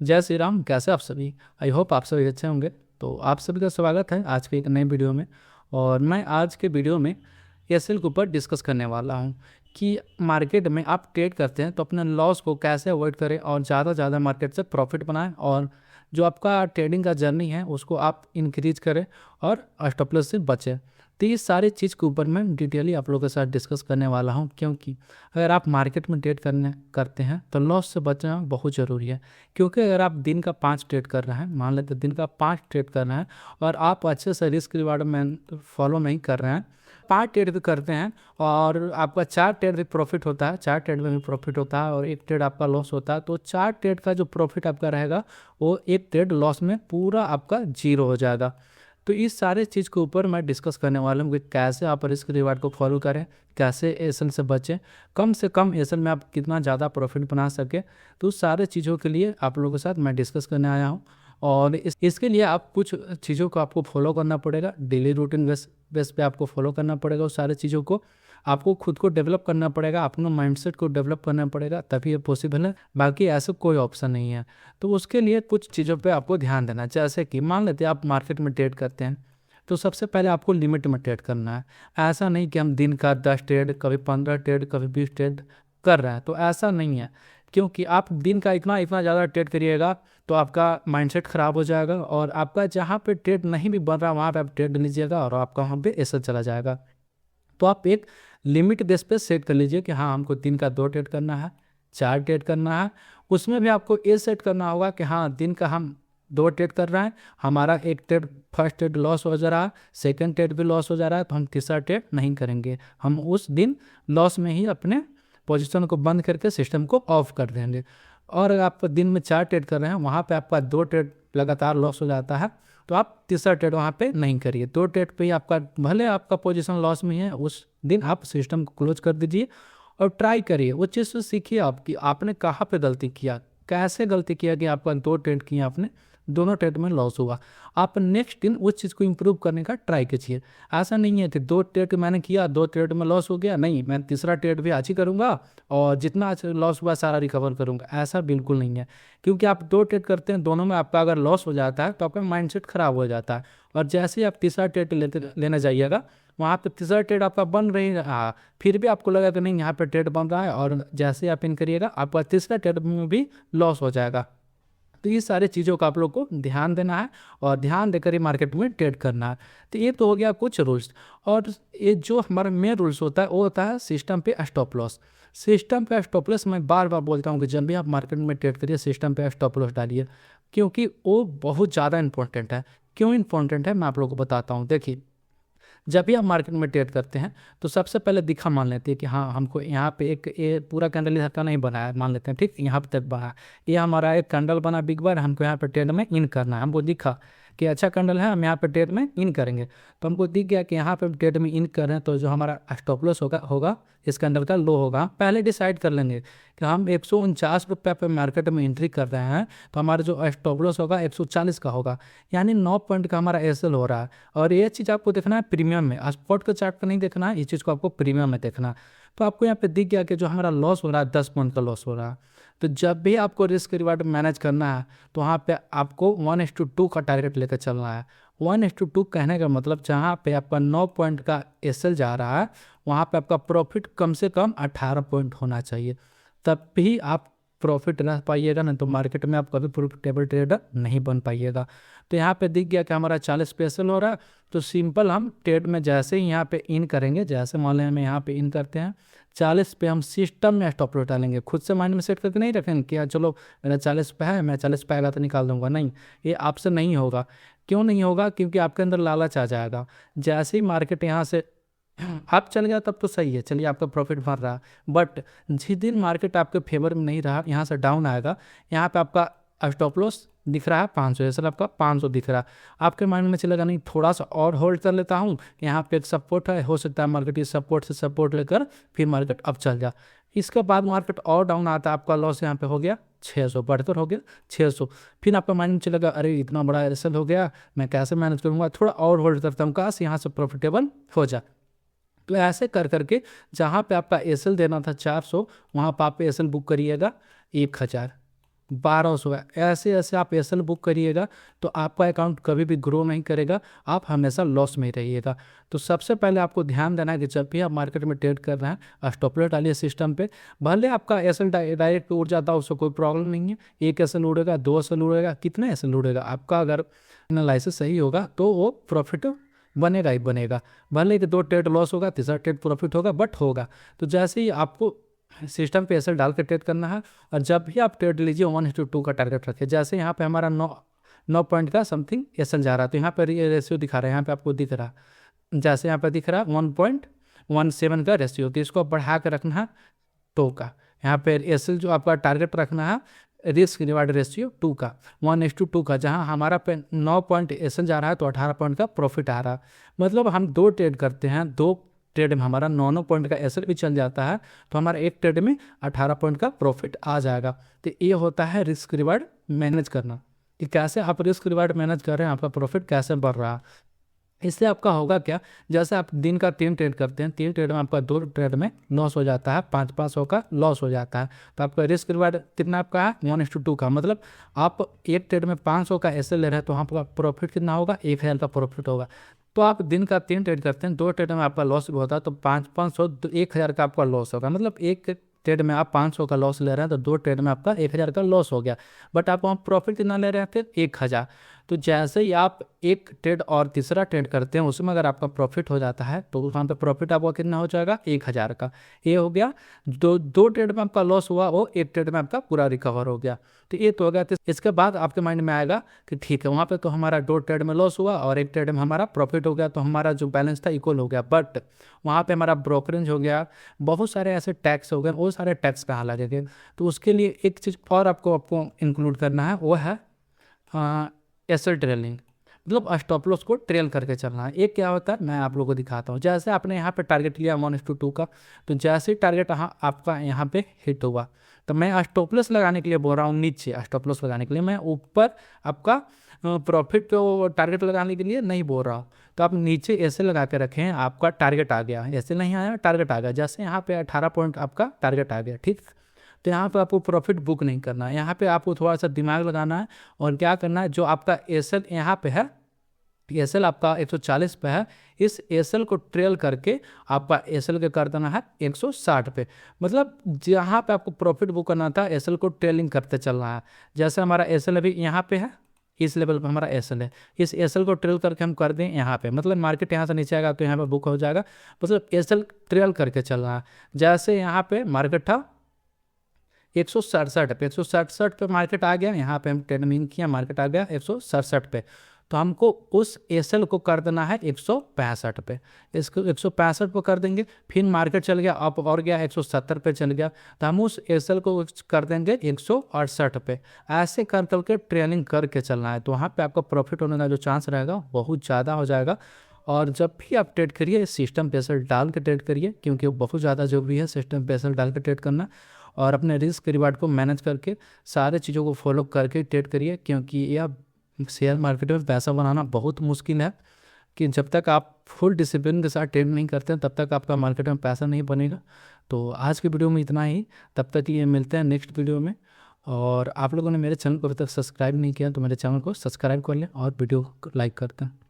जय श्री राम। कैसे आप सभी? आई होप आप सभी अच्छे होंगे। तो आप सभी का स्वागत है आज के एक नए वीडियो में। और मैं आज के वीडियो में एसएल के ऊपर डिस्कस करने वाला हूं कि मार्केट में आप ट्रेड करते हैं तो अपने लॉस को कैसे अवॉइड करें और ज़्यादा से ज़्यादा मार्केट से प्रॉफिट बनाएं, और जो आपका ट्रेडिंग का जर्नी है उसको आप इंक्रीज करें और स्टॉप लॉस से बचें। तो ये सारी चीज़ के ऊपर मैं डिटेली आप लोगों के साथ डिस्कस करने वाला हूं, क्योंकि अगर आप मार्केट में ट्रेड करते हैं तो लॉस से बचना बहुत ज़रूरी है। क्योंकि अगर आप दिन का 5 ट्रेड कर रहे हैं, मान लेते दिन का 5 ट्रेड कर रहे हैं और आप अच्छे से रिस्क रिवार्ड में फॉलो नहीं कर रहे हैं, 5 ट्रेड भी करते हैं और आपका 4 ट्रेड भी प्रॉफिट होता है, 4 ट्रेड में भी प्रॉफिट होता है और 1 ट्रेड आपका लॉस होता है, तो 4 ट्रेड का जो प्रॉफिट आपका रहेगा वो 1 ट्रेड लॉस में पूरा आपका जीरो हो जाएगा। तो इस सारे चीज़ के ऊपर मैं डिस्कस करने वाला हूँ कि कैसे आप रिस्क रिवार्ड को फॉलो करें, कैसे एसन से बचें, कम से कम एसन में आप कितना ज़्यादा प्रॉफिट बना सके। तो उस सारे चीज़ों के लिए आप लोगों के साथ मैं डिस्कस करने आया हूँ। और इसके लिए आप कुछ चीज़ों को आपको फॉलो करना पड़ेगा, डेली रूटीन बेस पे आपको फॉलो करना पड़ेगा। उस सारे चीज़ों को आपको खुद को डेवलप करना पड़ेगा, अपना माइंडसेट को डेवलप करना पड़ेगा, तभी ये पॉसिबल है। बाकी ऐसा कोई ऑप्शन नहीं है। तो उसके लिए कुछ चीज़ों पे आपको ध्यान देना है। जैसे कि मान लेते हैं आप मार्केट में ट्रेड करते हैं, तो सबसे पहले आपको लिमिट में ट्रेड करना है। ऐसा नहीं कि हम दिन का 10 ट्रेड, कभी 15 ट्रेड, कभी 20 ट्रेड कर रहे हैं, तो ऐसा नहीं है। क्योंकि आप दिन का इतना इतना ज़्यादा ट्रेड करिएगा तो आपका माइंडसेट ख़राब हो जाएगा और आपका जहाँ पे ट्रेड नहीं भी बन रहा वहाँ पे आप ट्रेड लीजिएगा और आपका वहाँ पे ऐसा चला जाएगा। तो आप एक लिमिट बेस पे सेट कर लीजिए कि हाँ, हमको दिन का 2 ट्रेड करना है, 4 ट्रेड करना है। उसमें भी आपको ये सेट करना होगा कि हाँ, दिन का हम 2 ट्रेड कर रहे हैं, हमारा एक ट्रेड फर्स्ट ट्रेड लॉस हो जा रहा है, सेकंड ट्रेड भी लॉस हो जा रहा है, तो हम तीसरा ट्रेड नहीं करेंगे। हम उस दिन लॉस में ही अपने पोजीशन को बंद करके सिस्टम को ऑफ कर देंगे। और अगर आप दिन में 4 ट्रेड कर रहे हैं, वहाँ पे आपका 2 ट्रेड लगातार लॉस हो जाता है, तो आप तीसरा ट्रेड वहाँ पे नहीं करिए। 2 ट्रेड पे ही आपका भले आपका पोजीशन लॉस में है, उस दिन आप सिस्टम को क्लोज कर दीजिए और ट्राई करिए। वो चीज़ से सीखिए आपकी आपने कहाँ पे गलती किया, कैसे गलती किया कि आपका 2 ट्रेड किया आपने, दोनों ट्रेड में लॉस हुआ। आप नेक्स्ट दिन उस चीज़ को इम्प्रूव करने का ट्राई कीजिए। ऐसा नहीं है कि 2 ट्रेड मैंने किया, 2 ट्रेड में लॉस हो गया, नहीं मैं तीसरा ट्रेड भी आज ही करूँगा और जितना लॉस हुआ सारा रिकवर करूँगा, ऐसा बिल्कुल नहीं है। क्योंकि आप 2 ट्रेड करते हैं, दोनों में आपका अगर लॉस हो जाता है तो आपका माइंडसेट खराब हो जाता है। और जैसे ही आप तीसरा ट्रेड लेने जाइएगा, वहाँ पे तीसरा ट्रेड आपका बन रही रहा, फिर भी आपको लगा कि नहीं यहाँ पे ट्रेड बन रहा है, और जैसे ही आप इन करिएगा आपका तीसरा ट्रेड में भी लॉस हो जाएगा। तो ये सारे चीज़ों का आप लोग को ध्यान देना है और ध्यान देकर ही मार्केट में ट्रेड करना है। तो ये तो हो गया कुछ रूल्स। और ये जो हमारा मेन रूल्स होता है वो होता है सिस्टम पे स्टॉप लॉस। सिस्टम पे स्टॉप लॉस मैं बार बार बोलता हूँ कि जब भी आप मार्केट में ट्रेड करिए सिस्टम पे स्टॉप लॉस डालिए, क्योंकि वो बहुत ज़्यादा इंपॉर्टेंट है। क्यों इंपॉर्टेंट है मैं आप लोगों को बताता हूँ। देखिए, जब भी आप मार्केट में ट्रेड करते हैं तो सबसे पहले दिखा मान लेते हैं कि हाँ, हमको यहाँ पे एक ये पूरा कैंडल इधर का नहीं बना है, मान लेते हैं ठीक, यहाँ पे तक बना, ये हमारा एक कैंडल बना बिग बार, हमको यहाँ पे ट्रेड में इन करना है। हमको दिखा कि अच्छा कैंडल है, हम यहाँ पे ट्रेड में इन करेंगे, तो हमको दिख गया कि यहाँ पे ट्रेड में इन कर रहे हैं, तो जो हमारा स्टॉप लॉस होगा इस कैंडल का लो होगा। पहले डिसाइड कर लेंगे कि हम 149 रुपये पे मार्केट में एंट्री कर रहे हैं, तो हमारा जो स्टॉप लॉस होगा 140 का होगा, यानी 9 पॉइंट का हमारा एसएल हो रहा है। और ये चीज़ आपको देखना है प्रीमियम में, स्पॉट का चार्ट पर नहीं देखना है, इस चीज़ को आपको प्रीमियम में देखना है। तो आपको यहाँ पे दिख गया कि जो हमारा लॉस हो रहा है 10 पॉइंट का लॉस हो रहा है। तो जब भी आपको रिस्क रिवार्ड मैनेज करना है तो वहाँ पे आपको 1:2 का टारगेट लेकर चलना है। 1:2 कहने का मतलब जहाँ पे आपका 9 पॉइंट का एसएल जा रहा है, वहाँ पे आपका प्रॉफिट कम से कम 18 पॉइंट होना चाहिए, तब भी आप प्रॉफिट रह पाइएगा, ना तो मार्केट में आप कभी प्रॉफिटेबल ट्रेडर नहीं बन पाइएगा। तो यहाँ पे दिख गया कि हमारा 40 पे एसएल हो रहा है, तो सिंपल हम ट्रेड में जैसे ही यहाँ पे इन करेंगे, जैसे मान लें हम यहाँ पे इन करते हैं 40 पे, हम सिस्टम में स्टॉप लॉस डालेंगे। खुद से माइंड में सेट करके नहीं रखेंगे कि चलो मेरा 40 पे है, मैं 40 पे आएगा तो निकाल दूंगा, नहीं, ये आपसे नहीं होगा। क्यों नहीं होगा? क्योंकि आपके अंदर लालच आ जाएगा। जैसे ही मार्केट यहाँ से आप चल गया तब तो सही है, चलिए आपका प्रॉफिट बढ़ रहा, बट जिस दिन मार्केट आपके फेवर में नहीं रहा, यहाँ से डाउन आएगा, यहाँ पे आपका स्टॉप लॉस दिख रहा है 500, सर आपका 500 दिख रहा है, आपके माइंड में चलेगा नहीं थोड़ा सा और होल्ड कर लेता हूँ, यहाँ पे एक सपोर्ट है, हो सकता है मार्केट इस सपोर्ट से सपोर्ट लेकर फिर मार्केट अब चल जा। इसके बाद मार्केट और डाउन आता है, आपका लॉस यहाँ पे हो गया 600, बढ़कर हो गया 600। फिर आपका माइंड में चलेगा अरे इतना बड़ा एसएल हो गया, मैं कैसे मैनेज करूँगा, थोड़ा और होल्ड करता हूँ, काश यहाँ से प्रॉफिटेबल हो जाए। तो ऐसे कर करके जहाँ पे आपका एसएल देना था 400, वहाँ पर आप एसएल बुक करिएगा 1000। 1200 है। ऐसे ऐसे आप एसएल बुक करिएगा तो आपका अकाउंट कभी भी ग्रो नहीं करेगा, आप हमेशा लॉस में ही रहिएगा। तो सबसे पहले आपको ध्यान देना है कि जब भी आप मार्केट में ट्रेड कर रहे हैं स्टॉप लॉस डालिए सिस्टम पे। भले आपका एसएल डायरेक्ट उड़ जाता है, उससे कोई प्रॉब्लम नहीं है। एक एसएल उड़ेगा, 2 एसएल उड़ेगा, कितना एसएल उड़ेगा, आपका अगर एनालिसिस सही होगा तो वो प्रॉफिट बनेगा ही बनेगा। भले कि 2 ट्रेड लॉस होगा, तीसरा ट्रेड प्रॉफिट होगा, बट होगा। तो जैसे ही आपको सिस्टम पे एसएल डाल के ट्रेड करना है, और जब भी आप ट्रेड लीजिए 1:2 का टारगेट रखिए। जैसे यहाँ पे हमारा 9 पॉइंट का समथिंग एसएल जा रहा है, तो यहाँ पर ये रेशियो दिखा रहा है, यहाँ पे आपको दिख रहा है, जैसे यहाँ पर दिख रहा है 1.17 का रेशियो, तो इसको बढ़ा कर रखना है 2 का। यहाँ पे एसएल जो आपका टारगेट रखना है रिस्क रिवार्ड रेशियो 2 का, 1:2 का। जहाँ हमारा पे 9 पॉइंट एसएल जा रहा है तो 18 पॉइंट का प्रॉफिट आ रहा है। मतलब हम 2 ट्रेड करते हैं, 2 ट्रेड में हमारा 9 पॉइंट का एसएल भी चल जाता है, तो हमारा एक ट्रेड में 18 पॉइंट का प्रॉफिट आ जाएगा। तो ये होता है रिस्क रिवार्ड मैनेज करना, कि कैसे आप रिस्क रिवार्ड मैनेज कर रहे हैं, आपका प्रॉफिट कैसे बढ़ रहा है। इससे आपका होगा क्या, जैसे आप दिन का 3 ट्रेड करते हैं, 3 ट्रेड में आपका 2 ट्रेड में लॉस हो जाता है, 500 का लॉस हो जाता है, तो आपका रिस्क रिवार्ड कितना आपका है 1:2 का। मतलब आप एक ट्रेड में 500 का एसएल ले रहे हैं तो आपका प्रॉफिट कितना होगा, 1000 का प्रॉफिट होगा। तो आप दिन का 3 ट्रेड करते हैं, 2 ट्रेड में आपका लॉस भी होता है, तो 500 1000 का आपका लॉस होगा। मतलब एक ट्रेड में आप 500 का लॉस ले रहे हैं तो 2 ट्रेड में आपका 1000 का लॉस हो गया, बट आप वहाँ प्रॉफिट कितना ले रहे थे 1000। तो जैसे ही आप एक ट्रेड और तीसरा ट्रेड करते हैं उसमें अगर आपका प्रॉफिट हो जाता है तो वहाँ पे प्रॉफिट आपका कितना हो जाएगा 1000 का। ये हो गया। दो ट्रेड में आपका लॉस हुआ, वो एक ट्रेड में आपका पूरा रिकवर हो गया। तो ये तो हो गया। तो इसके बाद आपके माइंड में आएगा कि ठीक है, वहाँ पे तो हमारा 2 ट्रेड में लॉस हुआ और एक ट्रेड में हमारा प्रॉफिट हो गया, तो हमारा जो बैलेंस था इक्वल हो गया। बट वहाँ पे हमारा ब्रोकरेज हो गया, बहुत सारे ऐसे टैक्स हो गए, वो सारे टैक्स कहाँ लगेंगे। तो उसके लिए एक चीज़ और आपको इंक्लूड करना है, वो है एसएल ट्रेलिंग। मतलब स्टॉप लॉस को ट्रेल करके चलना है। एक क्या होता है मैं आप लोगों को दिखाता हूँ। जैसे आपने यहाँ पे टारगेट लिया 1:2 का, तो जैसे ही टारगेट आपका यहाँ पे हिट हुआ, तो मैं स्टॉप लॉस लगाने के लिए बोल रहा हूँ नीचे। स्टॉप लॉस लगाने के लिए मैं ऊपर आपका प्रॉफिट पे टारगेट लगाने के लिए नहीं बोल रहा हूँ। तो आप नीचे ऐसे लगा के रखें, आपका टारगेट आ गया, ऐसे नहीं आया टारगेट आ गया। जैसे यहाँ पे 18 पॉइंट आपका टारगेट आ गया, ठीक। तो यहाँ पे आपको प्रॉफिट बुक नहीं करना है, यहाँ पे आपको थोड़ा सा दिमाग लगाना है और क्या करना है, जो आपका एसएल यहाँ पे है, एसएल आपका 140 पे है, इस एसएल को ट्रेल करके आपका एसएल के कर देना है 160 पे। मतलब जहाँ पे आपको प्रॉफिट बुक करना था एसएल को ट्रेलिंग करते चलना है। जैसे हमारा एसएल अभी यहाँ पे है, इस लेवल पे हमारा एसएल है, इस एसएल को ट्रेल करके हम कर दें यहाँ पे। मतलब मार्केट यहाँ से नीचे आएगा तो यहाँ पे बुक हो जाएगा। मतलब एसएल ट्रेल करके चलना है। जैसे यहाँ पे मार्केट था 167 पे, 167 पे मार्केट आ गया, यहाँ पे हम ट्रेड मीन किया, मार्केट आ गया 167 पे, तो हमको उस एसएल को कर देना है 165 पे। इसको 165 पे कर देंगे, फिर मार्केट चल गया अप और गया 170 पे चल गया, तो हम उस एसएल को कर देंगे 168 पे। ऐसे कर करके ट्रेनिंग करके चलना है, तो वहाँ पे आपका प्रॉफिट होने का जो चांस रहेगा बहुत ज़्यादा हो जाएगा। और जब भी आप ट्रेड करिए सिस्टम पे एसएल डाल के ट्रेड करिए, क्योंकि वो बहुत ज़्यादा जरूरी है सिस्टम पे एसएल डाल के ट्रेड करना। और अपने रिस्क रिवार्ड को मैनेज करके सारे चीज़ों को फॉलो करके ट्रेड करिए, क्योंकि यह शेयर मार्केट में पैसा बनाना बहुत मुश्किल है। कि जब तक आप फुल डिसिप्लिन के साथ ट्रेड नहीं करते हैं तब तक आपका मार्केट में पैसा नहीं बनेगा। तो आज की वीडियो में इतना ही, तब तक ये मिलते हैं नेक्स्ट वीडियो में। और आप लोगों ने मेरे चैनल को अभी तक सब्सक्राइब नहीं किया तो मेरे चैनल को सब्सक्राइब कर लें और वीडियो को लाइक करते हैं।